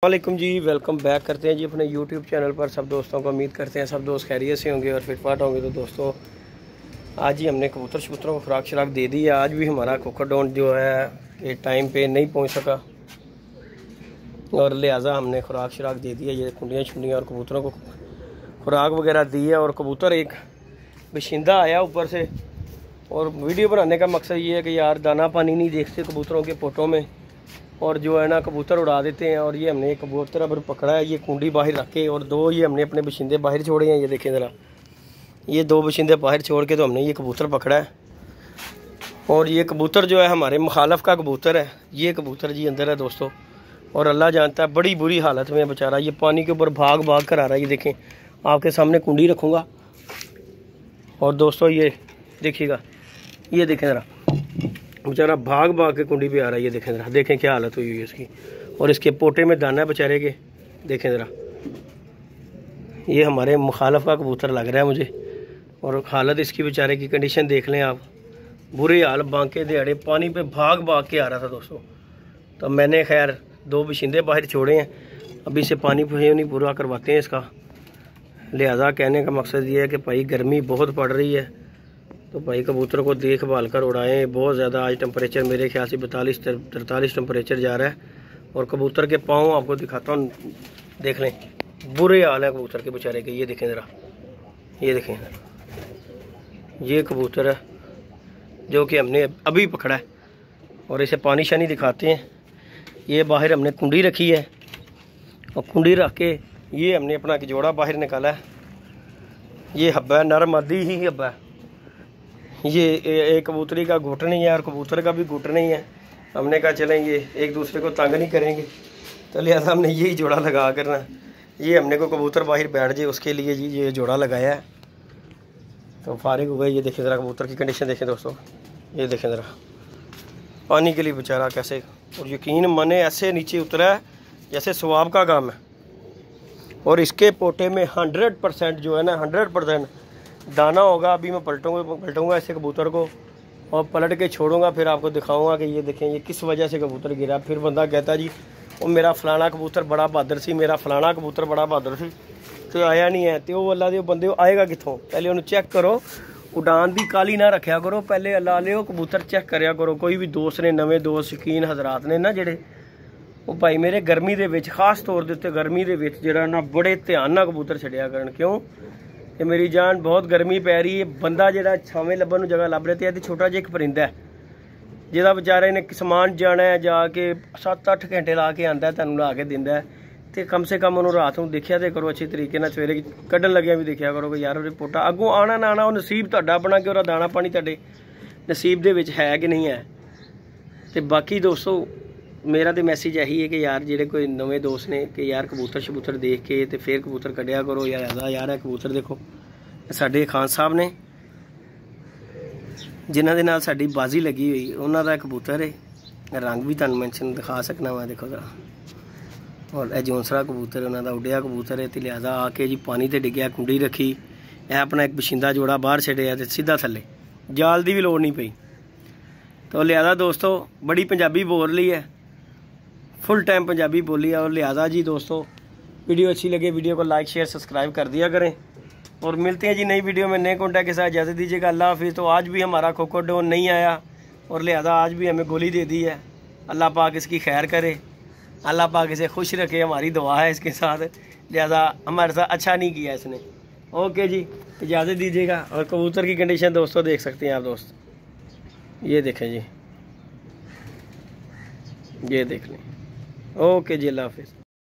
वालेकुम जी, welcome back करते हैं जी अपने यूट्यूब चैनल पर सब दोस्तों को। उम्मीद करते हैं सब दोस्त खैरियत से होंगे और फिटफाट होंगे। तो दोस्तों आज ही हमने कबूतर शबूतरों को खुराक शराक दे दी है। आज भी हमारा कोकोडोन जो है ये टाइम पे नहीं पहुंच सका और लिहाजा हमने खुराक शराक दे दी है। ये कुंडियाँ छुंडियाँ और कबूतरों को खुराक वगैरह दी है। और कबूतर एक बशिंदा आया ऊपर से, और वीडियो बनाने का मकसद ये है कि यार दाना पानी नहीं देखते कबूतरों के पोटों में और जो है ना कबूतर उड़ा देते हैं। और ये हमने एक कबूतर अब पकड़ा है, ये कुंडी बाहर रख के, और दो ये हमने अपने बशिंदे बाहर छोड़े हैं। ये देखें ज़रा, ये दो बशिंदे बाहर छोड़ के तो हमने ये कबूतर पकड़ा है। और ये कबूतर जो है हमारे मुखालफ का कबूतर है। ये कबूतर जी अंदर है दोस्तों, और अल्लाह जानता है बड़ी बुरी हालत में बेचारा। ये पानी के ऊपर भाग भाग कर आ रहा है। ये देखें, आपके सामने कुंडी रखूँगा और दोस्तों ये देखिएगा, ये देखें ज़रा, बेचारा भाग भाग के कुंडी पे आ रहा है। ये देखें ज़रा, देखें क्या हालत हुई है इसकी। और इसके पोटे में दाना है बेचारे के, देखें ज़रा। ये हमारे मुखालफ का कबूतर लग रहा है मुझे, और हालत इसकी बेचारे की कंडीशन देख लें आप। बुरे हाल, बांके दिहाड़े पानी पे भाग भाग के आ रहा था दोस्तों। तो मैंने खैर दो बशिंदे बाहर छोड़े हैं, अभी से पानी नहीं पूरा करवाते हैं इसका। लिहाजा कहने का मकसद ये है कि भाई गर्मी बहुत पड़ रही है, तो भाई कबूतर को देखभाल कर उड़ाएं। बहुत ज़्यादा आज टेम्परेचर मेरे ख्याल से 42-43 टेम्परेचर जा रहा है। और कबूतर के पाँव आपको दिखाता हूँ, देख लें, बुरे हाल है कबूतर के बेचारे के। ये देखें ज़रा, ये देखें, ये कबूतर है जो कि हमने अभी पकड़ा है। और इसे पानी शानी दिखाते हैं। ये बाहर हमने कुंडी रखी है, और कुंडी रख के ये हमने अपना जोड़ा बाहर निकाला है। ये हब्बा है, नर मादी ही हब्बा है। ये एक कबूतरी का घुट नहीं है और कबूतर का भी घुट नहीं है। हमने कहा चलें ये एक दूसरे को तंग नहीं करेंगे, तो लिहाजा हमने यही जोड़ा लगा करना। ये हमने को कबूतर बाहर बैठ जाए उसके लिए जी ये जोड़ा लगाया है। तो फारिग हो गए। ये देखें ज़रा कबूतर की कंडीशन देखें दोस्तों, ये देखें ज़रा, पानी के लिए बेचारा कैसे, और यकीन माने ऐसे नीचे उतरा है जैसे सवाब का काम है। और इसके पोटे में 100% जो है ना 100% दाना होगा। अभी मैं पलटूंगा ऐसे कबूतर को और पलट के छोड़ूंगा, फिर आपको दिखाऊंगा कि ये देखें ये किस वजह से कबूतर गिरा। फिर बंदा कहता जी वो मेरा फलाना कबूतर बड़ा बहादुर सी, मेरा फलाना कबूतर बड़ा बहादुर सी, तो आया नहीं है। तो वो अल्लाह दे बंदे आएगा कितों? पहले उन्हें चेक करो, उड़ान की काली ना रखा करो, पहले अल्लाह ले कबूतर चेक कराया करो। कोई भी दोस्त ने, नवे दोस्त शकीन हजरात ने ना जेडे, वो भाई मेरे गर्मी दे विच खास तौर दे उत्ते गर्मी दे विच जेड़ा ना बड़े ध्यान नाल कबूतर छड्डिया करन। क्यों कि मेरी जान बहुत गर्मी पै रही है। बंदा जेड़ा छावें लब्भण नूं जगह लभ रहा, तो छोटा जिहा एक परिंदा है जिहदा बेचारे ने समान जाना है, जाके 7-8 घंटे ला के आंदा, तुहानूं ला के दिंदा है। तो कम से कम उन्होंने रात में देखिया तो करो अच्छे तरीके नाल, सवेरे कड्ढण लग्या भी देखिया करो कि यार वो पोटा अगों आना ना आना वो नसीब तुहाडा बना के, और दाना पानी तुहाडे नसीब दे विच है कि नहीं है। तो बाकी दोस्तों मेरा तो मैसेज यही है कि यार जेडे कोई नवे दोस्त ने कि यार कबूतर शबूतर देख के तो फिर कबूतर कढ़िया करो। यार है कबूतर देखो, साडे खान साहब ने जिन्हां दे नाल साडी बाजी लगी हुई, उन्हां दा कबूतर है। रंग भी तुहानूं मैंशन दिखा सकना मैं, देखो जरा। और यह जौनसरा कबूतर उन्हां दा उड्डिया कबूतर है। तो लिहाजा आके जी पानी ते डिग्गिया, कुंडी रखी, यह अपना एक बशिंदा जोड़ा बाहर छड्डिया ते सीधा थल्ले, जाल की भी लोड़ नहीं पई। तो लिहाजा दोस्तों बड़ी पंजाबी बोल रही है, फुल टाइम पंजाबी बोली है। और लिहाजा जी दोस्तों वीडियो अच्छी लगे वीडियो को लाइक शेयर सब्सक्राइब कर दिया करें। और मिलते हैं जी नई वीडियो में नए कॉन्टैक्ट के साथ। इजाज़त दीजिएगा, अल्लाह हाफिज़। तो आज भी हमारा कोकोडोन नहीं आया और लिहाजा आज भी हमें गोली दे दी है। अल्लाह पाक इसकी खैर करे, अल्लाह पाक इसे खुश रखे, हमारी दुआ है इसके साथ। लिहाजा हमारे साथ अच्छा नहीं किया इसने। ओके जी, इजाज़त दीजिएगा। और कबूतर की कंडीशन दोस्तों देख सकते हैं आप दोस्त, ये देखें जी, ये देख लें। ओके जी, अल्लाह हाफिज़।